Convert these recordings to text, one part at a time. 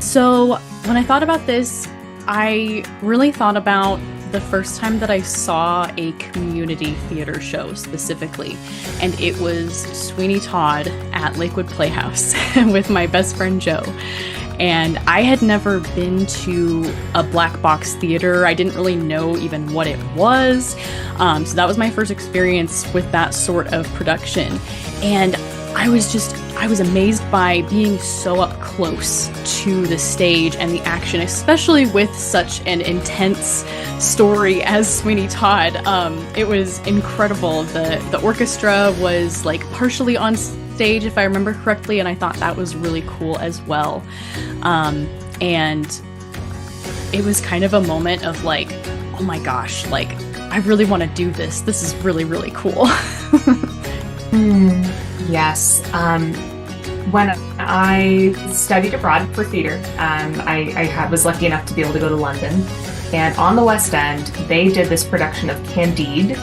So, when I thought about this, I really thought about the first time that I saw a community theater show specifically, and it was Sweeney Todd at Lakewood Playhouse with my best friend Joe. And I had never been to a black box theater. I didn't really know even what it was. So that was my first experience with that sort of production. And I was amazed by being so up close to the stage and the action, especially with such an intense story as Sweeney Todd. It was incredible. The orchestra was like partially on stage, if I remember correctly, and I thought that was really cool as well. And it was kind of a moment of like, oh my gosh, like I really want to do this. This is really, really cool. Yes. When I studied abroad for theater, I was lucky enough to be able to go to London. And on the West End, they did this production of Candide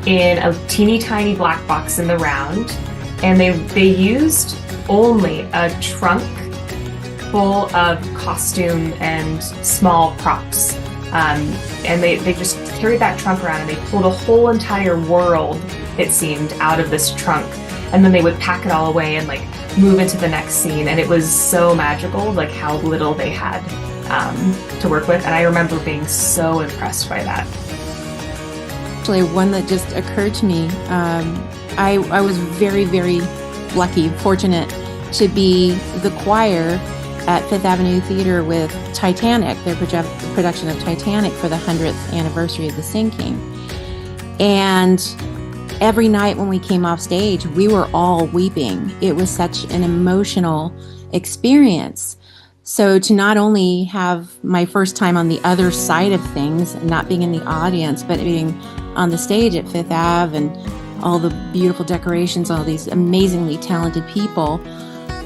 in a teeny tiny black box in the round. And they used only a trunk full of costume and small props. And they just carried that trunk around and they pulled a whole entire world, it seemed, out of this trunk. And then they would pack it all away and like move into the next scene. And it was so magical, like how little they had to work with. And I remember being so impressed by that. Actually, one that just occurred to me, I was very, very lucky, fortunate to be the choir at Fifth Avenue Theater with Titanic, their production of Titanic for the 100th anniversary of the sinking. And every night when we came off stage, we were all weeping. It was such an emotional experience. So to not only have my first time on the other side of things, not being in the audience, but being on the stage at Fifth Ave and all the beautiful decorations, all these amazingly talented people,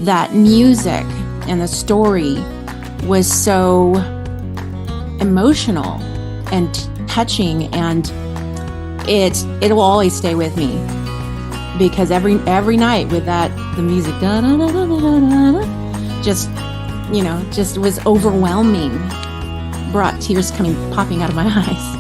that music and the story was so emotional and touching, and it will always stay with me, because every night with that, the music just was overwhelming, brought tears popping out of my eyes.